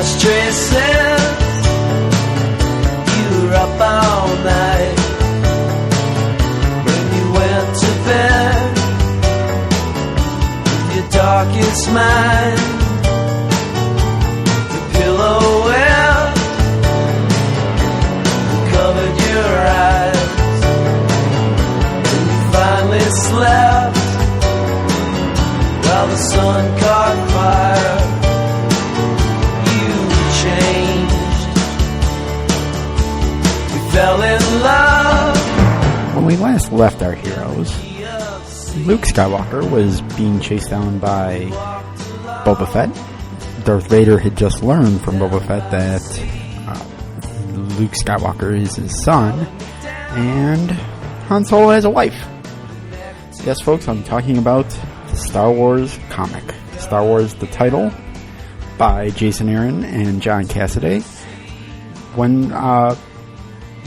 lost traces. You were up all night when you went to bed with your darkest mind. The pillow wet covered your eyes. When you finally slept while the sun caught fire, you changed. We fell in love. When we last left our heroes, Luke Skywalker was being chased down by Boba Fett. Darth Vader had just learned from Boba Fett that Luke Skywalker is his son, and Han Solo has a wife. Yes, folks, I'm talking about the Star Wars comic. Star Wars, the title, by Jason Aaron and John Cassaday. When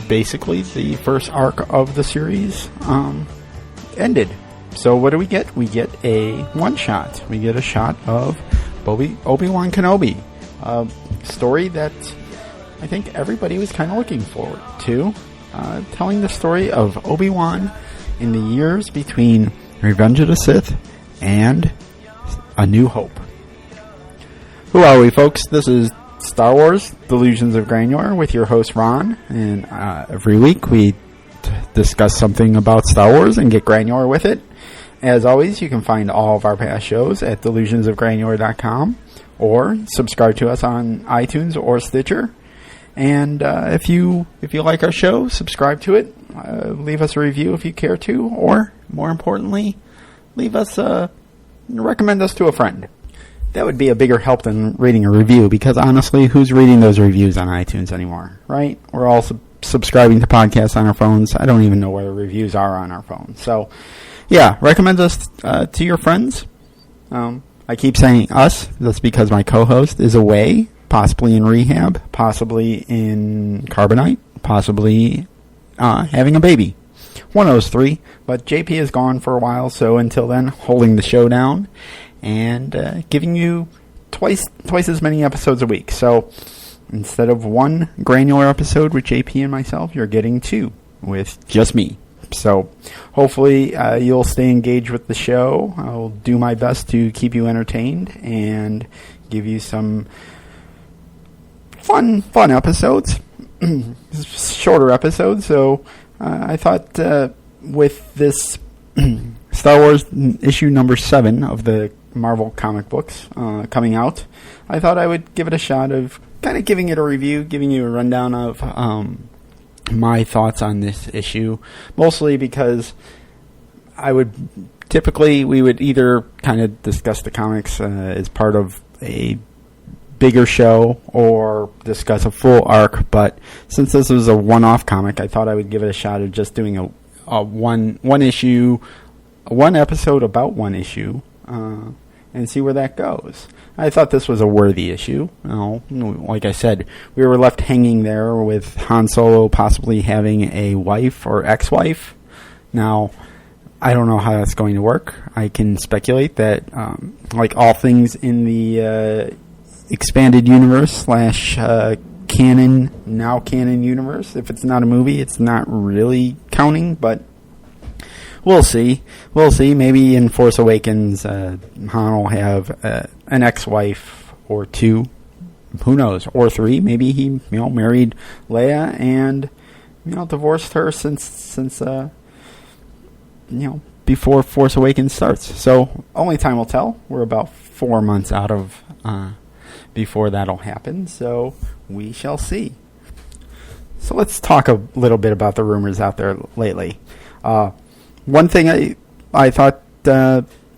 basically the first arc of the series ended. So what do we get? We get a one-shot. We get a shot of Obi-Wan Kenobi. A story that I think everybody was kind of looking forward to. Telling the story of Obi-Wan in the years between Revenge of the Sith and A New Hope. Who are we, folks? This is Star Wars, Delusions of Granular, with your host, Ron. And every week we discuss something about Star Wars and get granular with it. As always, you can find all of our past shows at delusionsofgranular.com or subscribe to us on iTunes or Stitcher. And if you like our show, subscribe to it. Leave us a review if you care to, or more importantly, recommend us to a friend. That would be a bigger help than reading a review, because honestly, who's reading those reviews on iTunes anymore, right? We're all subscribing to podcasts on our phones. I don't even know where the reviews are on our phones. So, yeah, recommend us to your friends. I keep saying us. That's because my co-host is away, possibly in rehab, possibly in carbonite, possibly having a baby. One of those three. But JP is gone for a while, so until then, holding the show down and giving you twice as many episodes a week. So instead of one granular episode with JP and myself, you're getting two with just me. So hopefully you'll stay engaged with the show. I'll do my best to keep you entertained and give you some fun episodes, shorter episodes. So I thought with this Star Wars issue number 7 of the Marvel comic books coming out, I thought I would give it a shot of kind of giving it a review, giving you a rundown of my thoughts on this issue, mostly because we would either kind of discuss the comics as part of a bigger show or discuss a full arc, but since this was a one-off comic, I thought I would give it a shot of just doing a one episode about one issue and see where that goes. I thought this was a worthy issue. Like I said, we were left hanging there with Han Solo possibly having a wife or ex-wife. Now, I don't know how that's going to work. I can speculate that, like all things in the expanded universe / canon universe, if it's not a movie, it's not really counting, but we'll see. Maybe in Force Awakens, Han will have an ex-wife or two. Who knows? Or 3. Maybe he, married Leia and, divorced her since before Force Awakens starts. So only time will tell. We're about 4 months out of before that'll happen. So we shall see. So let's talk a little bit about the rumors out there lately. One thing I thought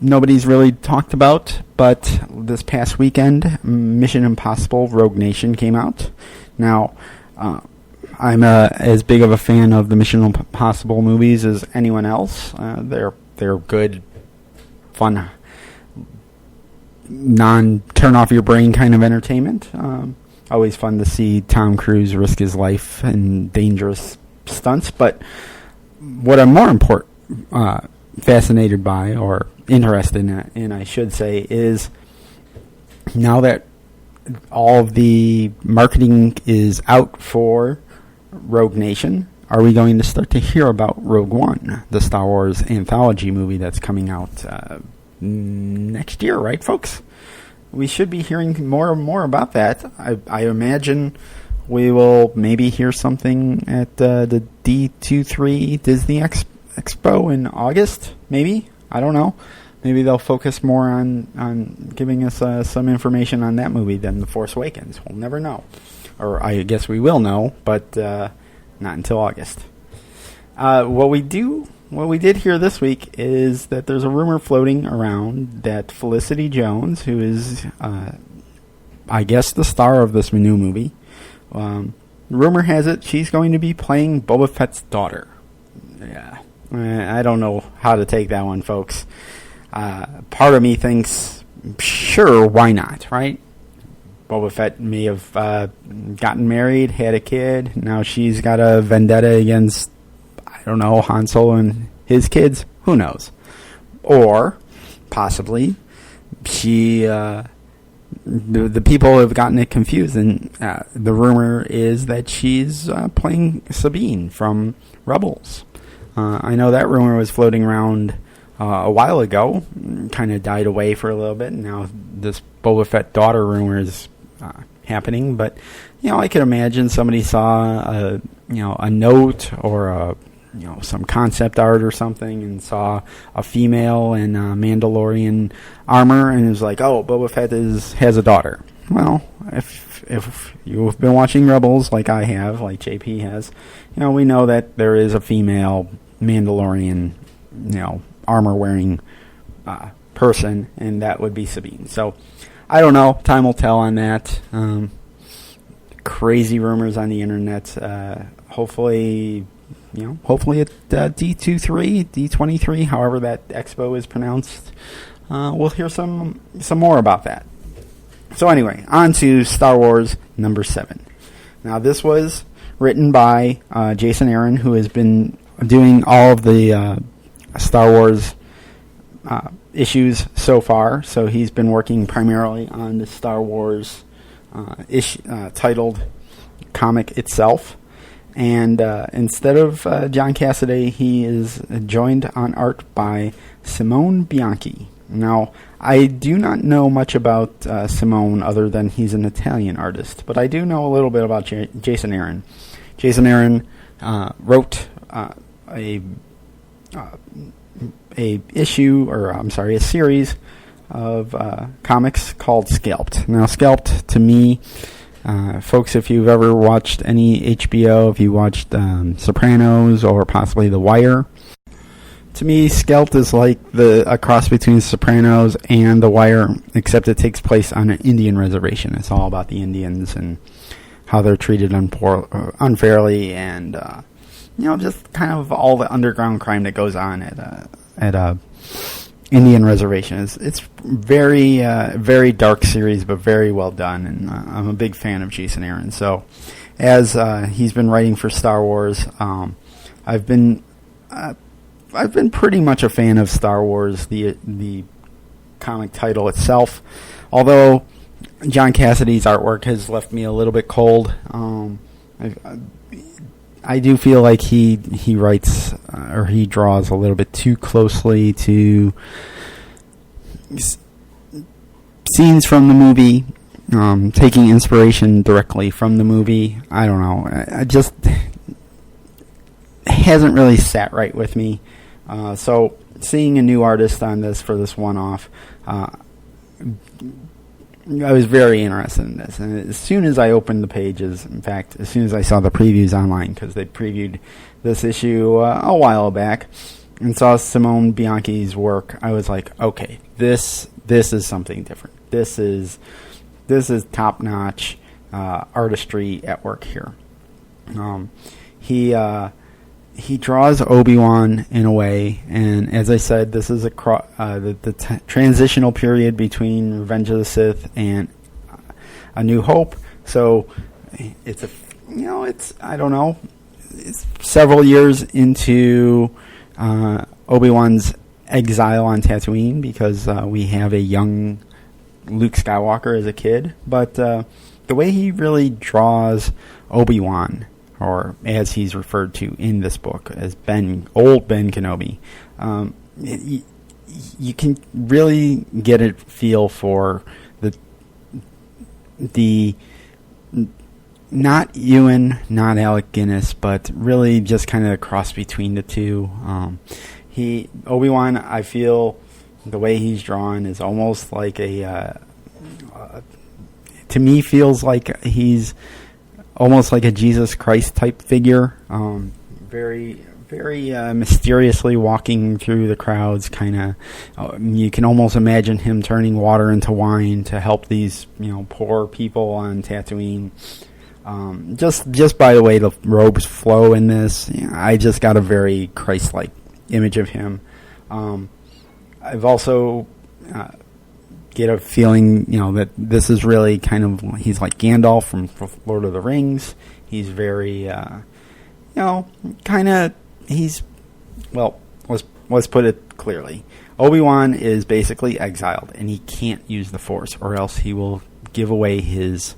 nobody's really talked about, but this past weekend, Mission Impossible Rogue Nation came out. Now, I'm as big of a fan of the Mission Impossible movies as anyone else. They're good, fun, non-turn-off-your-brain kind of entertainment. Always fun to see Tom Cruise risk his life in dangerous stunts. But what I'm more fascinated by, or interested in, I should say, is now that all of the marketing is out for Rogue Nation. Are we going to start to hear about Rogue One, the Star Wars anthology movie that's coming out next year, right, folks? We should be hearing more and more about that. I imagine we will maybe hear something at the D23 Disney Expo in August, maybe? I don't know. Maybe they'll focus more on giving us some information on that movie than The Force Awakens. We'll never know. Or I guess we will know, but not until August. What we did hear this week is that there's a rumor floating around that Felicity Jones, who is, I guess, the star of this new movie, rumor has it she's going to be playing Boba Fett's daughter. Yeah, I don't know how to take that one, folks. Part of me thinks, sure, why not, right? Boba Fett may have gotten married, had a kid. Now she's got a vendetta against, I don't know, Han Solo and his kids. Who knows? Or possibly she, the people have gotten it confused, and the rumor is that she's playing Sabine from Rebels. I know that rumor was floating around a while ago, kind of died away for a little bit, and now this Boba Fett daughter rumor is happening. But I could imagine somebody saw a note or some concept art or something and saw a female in Mandalorian armor and was like, oh, Boba Fett has a daughter. Well, if you've been watching Rebels like I have, like JP has, we know that there is a female Mandalorian, armor-wearing person, and that would be Sabine. So, I don't know. Time will tell on that. Crazy rumors on the internet. Hopefully at D23, D23, however that expo is pronounced, we'll hear some more about that. So anyway, on to Star Wars number 7. Now, this was written by Jason Aaron, who has been doing all of the Star Wars issues so far. So he's been working primarily on the Star Wars titled comic itself. And instead of John Cassaday, he is joined on art by Simone Bianchi. Now, I do not know much about Simone other than he's an Italian artist, but I do know a little bit about Jason Aaron. Jason Aaron wrote a series of comics called Scalped. Now, Scalped, to me, folks, if you've ever watched any HBO, if you watched Sopranos or possibly The Wire, to me, Scalped is like a cross between Sopranos and The Wire, except it takes place on an Indian reservation. It's all about the Indians and how they're treated unfairly, and just kind of all the underground crime that goes on at a Indian reservation. It's very very dark series, but very well done, and I'm a big fan of Jason Aaron. So, as he's been writing for Star Wars, I've been pretty much a fan of Star Wars, the comic title itself. Although John Cassady's artwork has left me a little bit cold. I do feel like he writes or he draws a little bit too closely to scenes from the movie, taking inspiration directly from the movie. I don't know. I just hasn't really sat right with me. So seeing a new artist on this for this one-off, I was very interested in this. And as soon as I opened the pages, in fact, as soon as I saw the previews online, because they previewed this issue a while back, and saw Simone Bianchi's work, I was like, okay, this is something different. This is top-notch artistry at work here. He draws Obi-Wan in a way, and as I said, this is the transitional period between Revenge of the Sith and A New Hope. So it's I don't know, it's several years into Obi-Wan's exile on Tatooine, because we have a young Luke Skywalker as a kid, but the way he really draws Obi-Wan, or as he's referred to in this book as old Ben Kenobi, you can really get a feel for the not Ewan, not Alec Guinness, but really just kind of a cross between the two. Obi-Wan, I feel the way he's drawn is almost like to me feels like he's almost like a Jesus Christ type figure. Very, very mysteriously walking through the crowds, kind of. You can almost imagine him turning water into wine to help these, poor people on Tatooine. Just by the way the robes flow in this, I just got a very Christ-like image of him. I've also get a feeling, that this is really kind of, he's like Gandalf from Lord of the Rings. He's very, kind of, let's put it clearly. Obi-Wan is basically exiled, and he can't use the Force, or else he will give away his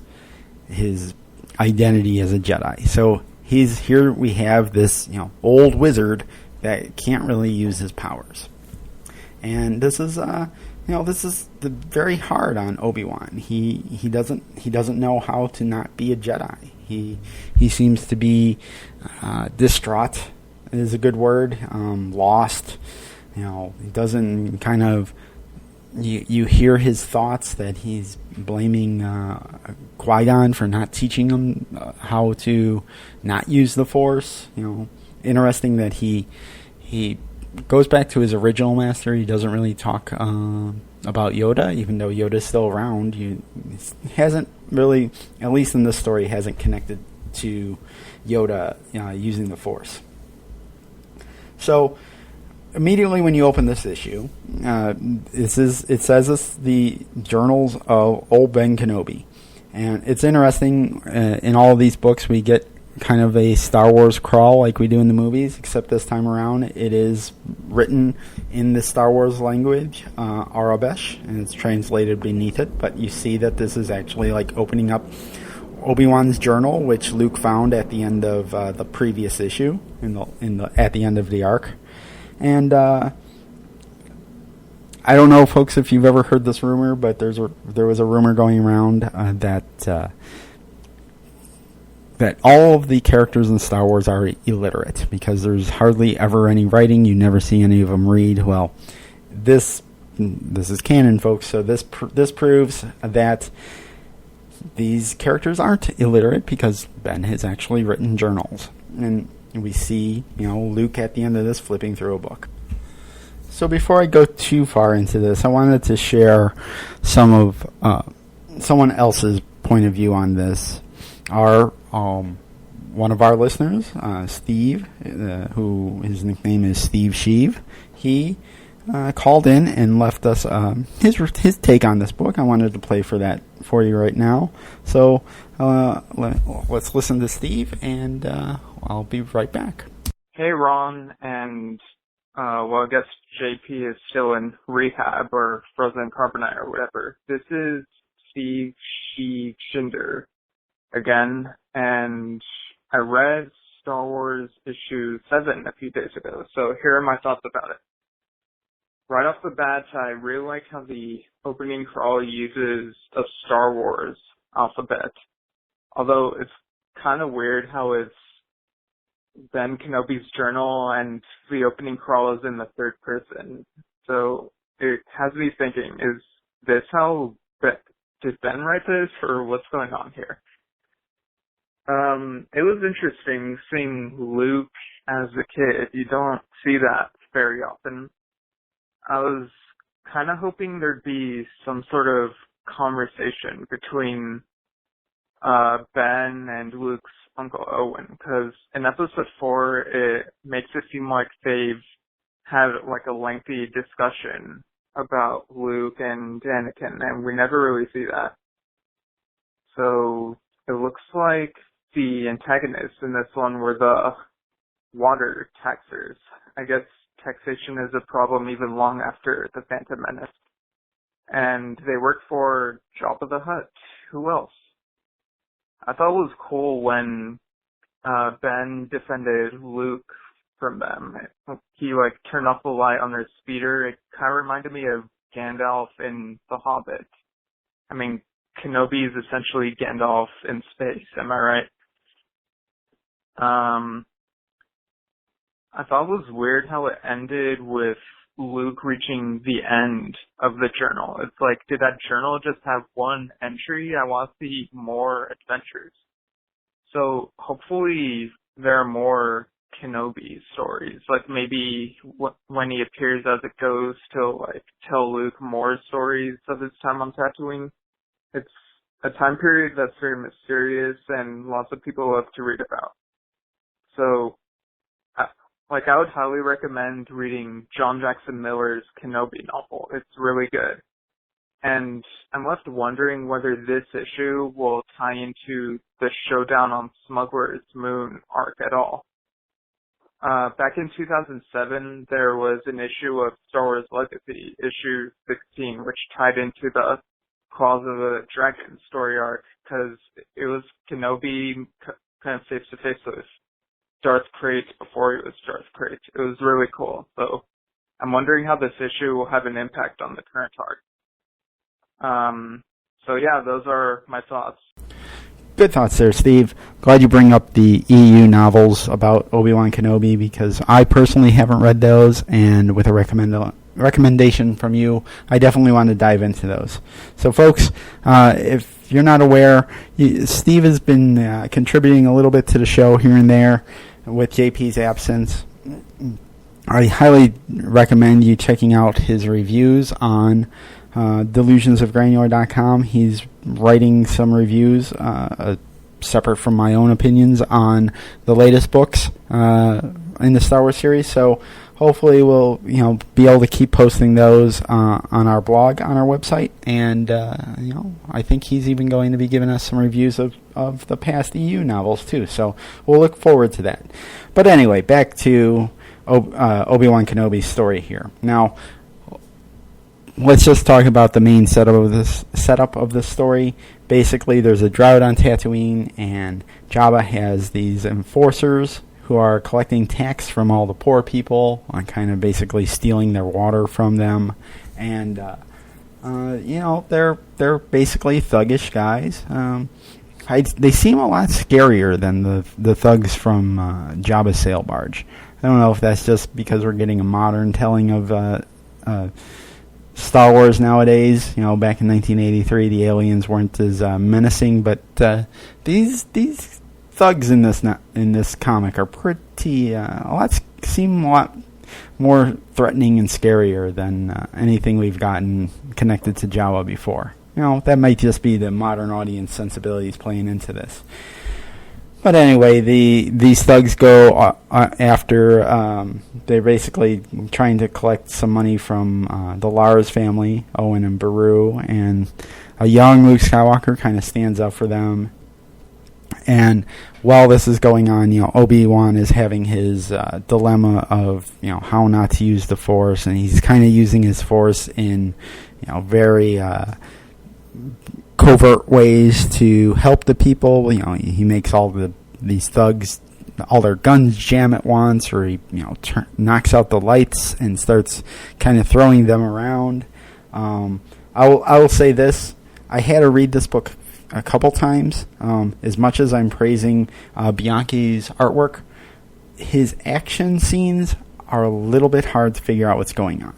identity as a Jedi. So he's here. We have this, old wizard that can't really use his powers, and this is, very hard on Obi-Wan. He doesn't know how to not be a Jedi. He seems to be distraught is a good word. Lost. He doesn't kind of. You hear his thoughts that he's blaming Qui-Gon for not teaching him how to not use the Force. Interesting that he goes back to his original master. He doesn't really talk about Yoda, even though Yoda's still around. He hasn't really, at least in this story, hasn't connected to Yoda using the Force. So immediately when you open this issue, it says it's the journals of old Ben Kenobi. And it's interesting, in all of these books we get kind of a Star Wars crawl like we do in the movies, except this time around it is written in the Star Wars language, Arabesh, and it's translated beneath it. But you see that this is actually like opening up Obi-Wan's journal, which Luke found at the end of the previous issue, at the end of the arc. And I don't know, folks, if you've ever heard this rumor, but there was a rumor going around that all of the characters in Star Wars are illiterate because there's hardly ever any writing. You never see any of them read. Well, this is canon, folks. So this proves that these characters aren't illiterate because Ben has actually written journals, and we see Luke at the end of this flipping through a book. So before I go too far into this, I wanted to share some of someone else's point of view on this. One of our listeners, Steve, who his nickname is Steve Sheev, he called in and left us his take on this book. I wanted to play for you right now. So let's listen to Steve, and I'll be right back. Hey, Ron, and I guess JP is still in rehab or frozen carbonite or whatever. This is Steve Shinder again, and I read Star Wars issue 7 a few days ago, so here are my thoughts about it. Right off the bat, I really like how the opening crawl uses a Star Wars alphabet, although it's kind of weird how it's Ben Kenobi's journal and the opening crawl is in the third person. So it has me thinking, is this how did Ben write this, or what's going on here? It was interesting seeing Luke as a kid. You don't see that very often. I was kind of hoping there'd be some sort of conversation between Ben and Luke's Uncle Owen, because in episode 4 it makes it seem like they've had like a lengthy discussion about Luke and Anakin, and we never really see that. So it looks like the antagonists in this one were the water taxers. I guess taxation is a problem even long after the Phantom Menace. and they work for Jabba the Hutt. Who else? I thought it was cool when Ben defended Luke from them. He turned off the light on their speeder. It kind of reminded me of Gandalf in The Hobbit. I mean, Kenobi is essentially Gandalf in space, am I right? I thought it was weird how it ended with Luke reaching the end of the journal. It's like, did that journal just have one entry? I want to see more adventures. So hopefully there are more Kenobi stories. Like maybe when he appears as it goes to tell Luke more stories of his time on Tatooine. It's a time period that's very mysterious and lots of people love to read about. So I would highly recommend reading John Jackson Miller's Kenobi novel. It's really good. And I'm left wondering whether this issue will tie into the Showdown on Smuggler's Moon arc at all. Back in 2007, there was an issue of Star Wars Legacy, issue 16, which tied into the Claws of the Dragon story arc, because it was Kenobi kind of face-to-face with Darth Krayt before he was Darth Krayt. It was really cool. So I'm wondering how this issue will have an impact on the current arc. So yeah, those are my thoughts. Good thoughts there, Steve. Glad you bring up the EU novels about Obi-Wan Kenobi, because I personally haven't read those, and with a recommendation from you, I definitely want to dive into those. So folks, if you're not aware, Steve has been contributing a little bit to the show here and there with JP's absence. I highly recommend you checking out his reviews on Delusionsofgranular.com. He's writing some reviews separate from my own opinions on the latest books in the Star Wars series. So hopefully we'll be able to keep posting those on our blog, on our website, and I think he's even going to be giving us some reviews of the past EU novels too. So we'll look forward to that. But anyway, back to Obi-Wan Kenobi's story here. Now, let's just talk about the main setup of this story. Basically, there's a drought on Tatooine, and Jabba has these enforcers who are collecting tax from all the poor people and kind of basically stealing their water from them. And they're basically thuggish guys. They seem a lot scarier than the thugs from Jabba's sail barge. I don't know if that's just because we're getting a modern telling of Star Wars nowadays. Back in 1983, the aliens weren't as menacing, but these thugs in this comic are pretty seem a lot more threatening and scarier than anything we've gotten connected to Jawa before. That might just be the modern audience sensibilities playing into this. But anyway, these thugs go after they're basically trying to collect some money from the Lars family, Owen and Beru, and a young Luke Skywalker kind of stands up for them. And while this is going on, Obi-Wan is having his dilemma of how not to use the Force, and he's kind of using his Force in very covert ways to help the people. He makes these thugs, all their guns jam at once, or he knocks out the lights and starts kind of throwing them around. I will say this: I had to read this book a couple times. As much as I'm praising Bianchi's artwork, his action scenes are a little bit hard to figure out what's going on.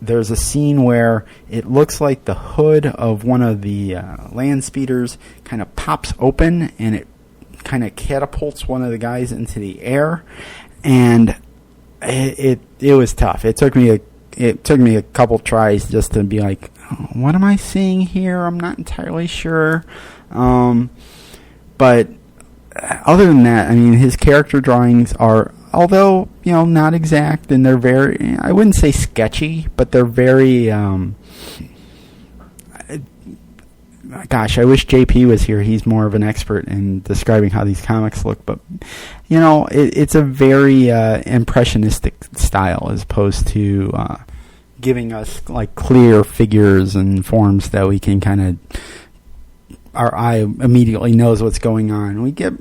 There's a scene where it looks like the hood of one of the land speeders kind of pops open, and it kind of catapults one of the guys into the air, and it was tough. It took me a couple tries just to be like, oh, what am I seeing here? I'm not entirely sure. But other than that, I mean, his character drawings are, although not exact, and they're very, I wouldn't say sketchy, but they're very gosh, I wish JP was here. He's more of an expert in describing how these comics look, but it's a very impressionistic style as opposed to giving us like clear figures and forms that we can kind of, our eye immediately knows what's going on. We get,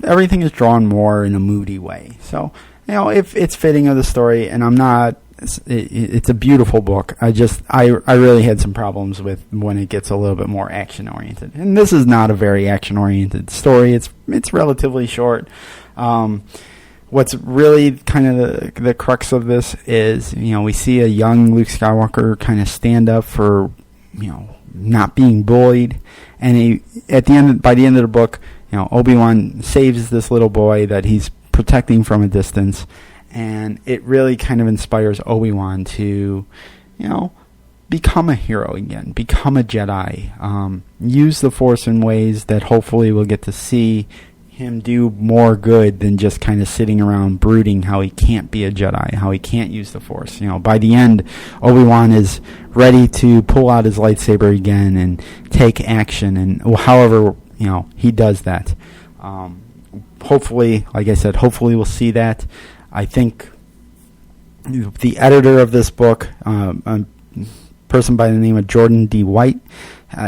everything is drawn more in a moody way. So, if it's fitting of the story, and I'm not, it's a beautiful book. I really had some problems with when it gets a little bit more action oriented. And this is not a very action oriented story. It's relatively short. What's really kind of the crux of this is, we see a young Luke Skywalker kind of stand up for, not being bullied. And by the end of the book, Obi-Wan saves this little boy that he's protecting from a distance. And it really kind of inspires Obi-Wan to, become a hero again, become a Jedi, use the Force in ways that hopefully we'll get to see him do more good than just kind of sitting around brooding how he can't be a Jedi, how he can't use the Force. By the end, Obi-Wan is ready to pull out his lightsaber again and take action, and however, he does that. Hopefully, like I said, hopefully we'll see that. I think the editor of this book, a person by the name of Jordan D. White,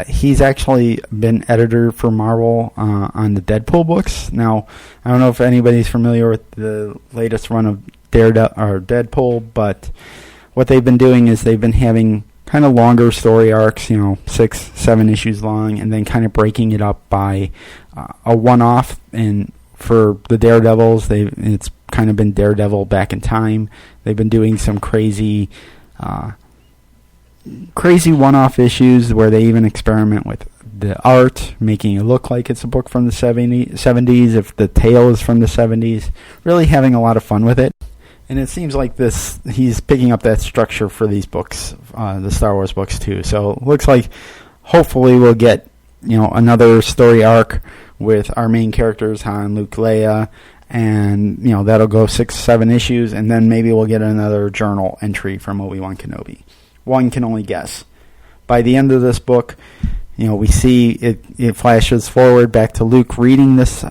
he's actually been editor for Marvel on the Deadpool books. Now, I don't know if anybody's familiar with the latest run of Deadpool, but what they've been doing is they've been having kind of longer story arcs, 6-7 issues long, and then kind of breaking it up by a one-off. And for the Daredevils, it's kind of been Daredevil back in time. They've been doing some crazy one-off issues where they even experiment with the art, making it look like it's a book from the 70s, if the tale is from the 70s. Really having a lot of fun with it. And it seems like he's picking up that structure for these books, the Star Wars books too. So it looks like hopefully we'll get, another story arc with our main characters, Han, Luke, Leia, and, that'll go 6-7 issues, and then maybe we'll get another journal entry from Obi-Wan Kenobi. One can only guess. By the end of this book, we see it flashes forward back to Luke reading this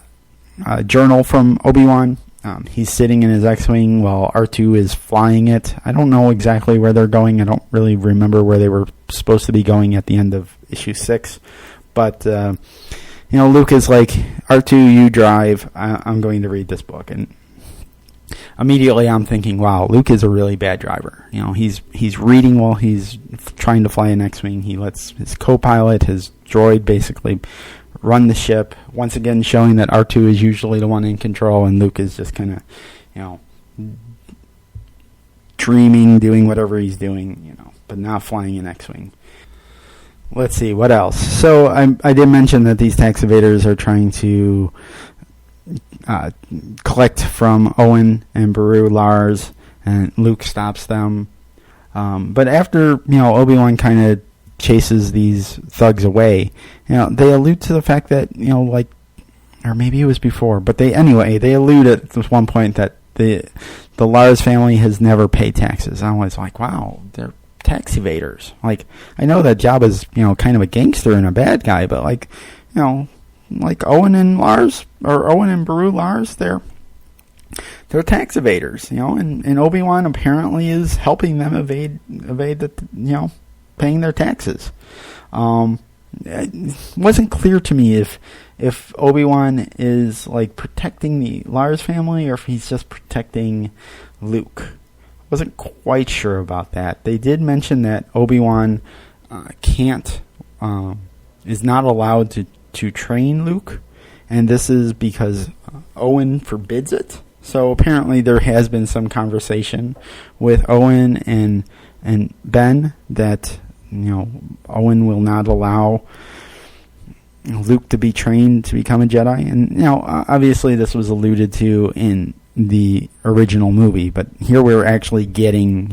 journal from Obi-Wan. He's sitting in his X-Wing while R2 is flying it. I don't know exactly where they're going. I don't really remember where they were supposed to be going at the end of issue 6. But, Luke is like, R2, you drive. I'm going to read this book. And immediately I'm thinking, wow, Luke is a really bad driver. He's reading while he's trying to fly an X-Wing. He lets his co-pilot, his droid, basically run the ship. Once again, showing that R2 is usually the one in control, and Luke is just kind of, dreaming, doing whatever he's doing, but not flying an X-Wing. Let's see, what else? So I did mention that these tax evaders are trying to collect from Owen and Beru Lars, and Luke stops them. But after, Obi-Wan kind of chases these thugs away, they allude to the fact that, or maybe it was before, but they allude at this one point that the Lars family has never paid taxes. I was like, wow, they're tax evaders. Like, I know that Jabba's, kind of a gangster and a bad guy, but like Owen and Lars, or Owen and Beru Lars, they're tax evaders, and Obi-Wan apparently is helping them evade the, paying their taxes. It wasn't clear to me if Obi-Wan is like protecting the Lars family or if he's just protecting Luke. Wasn't quite sure about that. They did mention that Obi-Wan is not allowed to train Luke, and this is because Owen forbids it. So apparently there has been some conversation with Owen and Ben that Owen will not allow Luke to be trained to become a Jedi. And obviously this was alluded to in the original movie, but here we're actually getting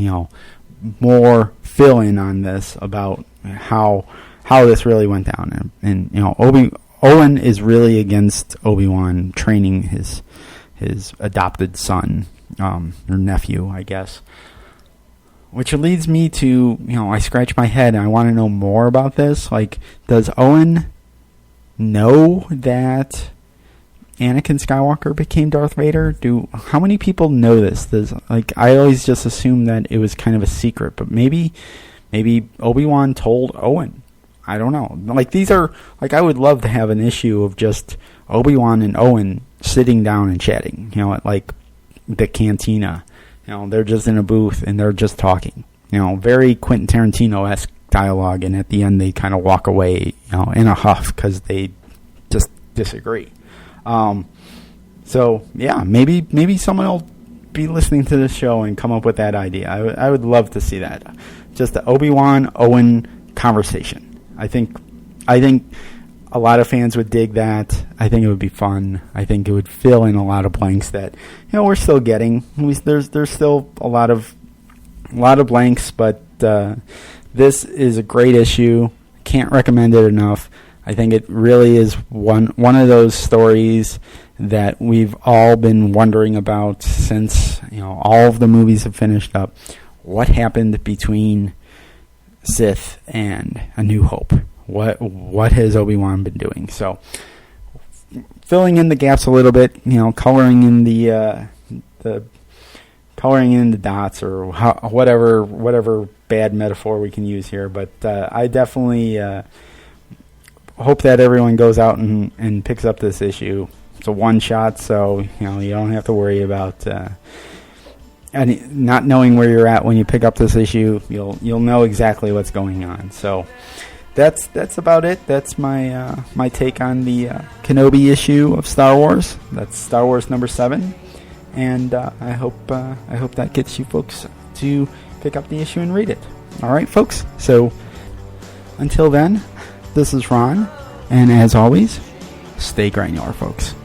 more fill-in on this about how this really went down. And Owen is really against Obi-Wan training his adopted son, or nephew, I guess. Which leads me to, I scratch my head and I want to know more about this. Like, does Owen know that Anakin Skywalker became Darth Vader? How many people know this? I always just assumed that it was kind of a secret, but maybe Obi-Wan told Owen. I don't know. I would love to have an issue of just Obi-Wan and Owen sitting down and chatting, at the cantina. They're just in a booth and they're just talking. Very Quentin Tarantino-esque dialogue, and at the end they kind of walk away, in a huff because they just disagree. So yeah, maybe someone will be listening to this show and come up with that idea. I would love to see that. Just the Obi-Wan Owen conversation. I think a lot of fans would dig that. I think it would be fun. I think it would fill in a lot of blanks that we're still getting. There's still a lot of blanks, but this is a great issue. Can't recommend it enough. I think it really is one of those stories that we've all been wondering about since all of the movies have finished up. What happened between Sith and A New Hope? What has Obi-Wan been doing? So filling in the gaps a little bit, coloring in the dots, or whatever bad metaphor we can use here. But I definitely hope that everyone goes out and picks up this issue. It's a one shot, so you don't have to worry about not knowing where you're at when you pick up this issue. You'll know exactly what's going on. So that's about it. That's my take on the Kenobi issue of Star Wars. That's Star Wars number 7, and I hope that gets you folks to pick up the issue and read it. All right, folks. So until then, this is Ron, and as always, stay granular, folks.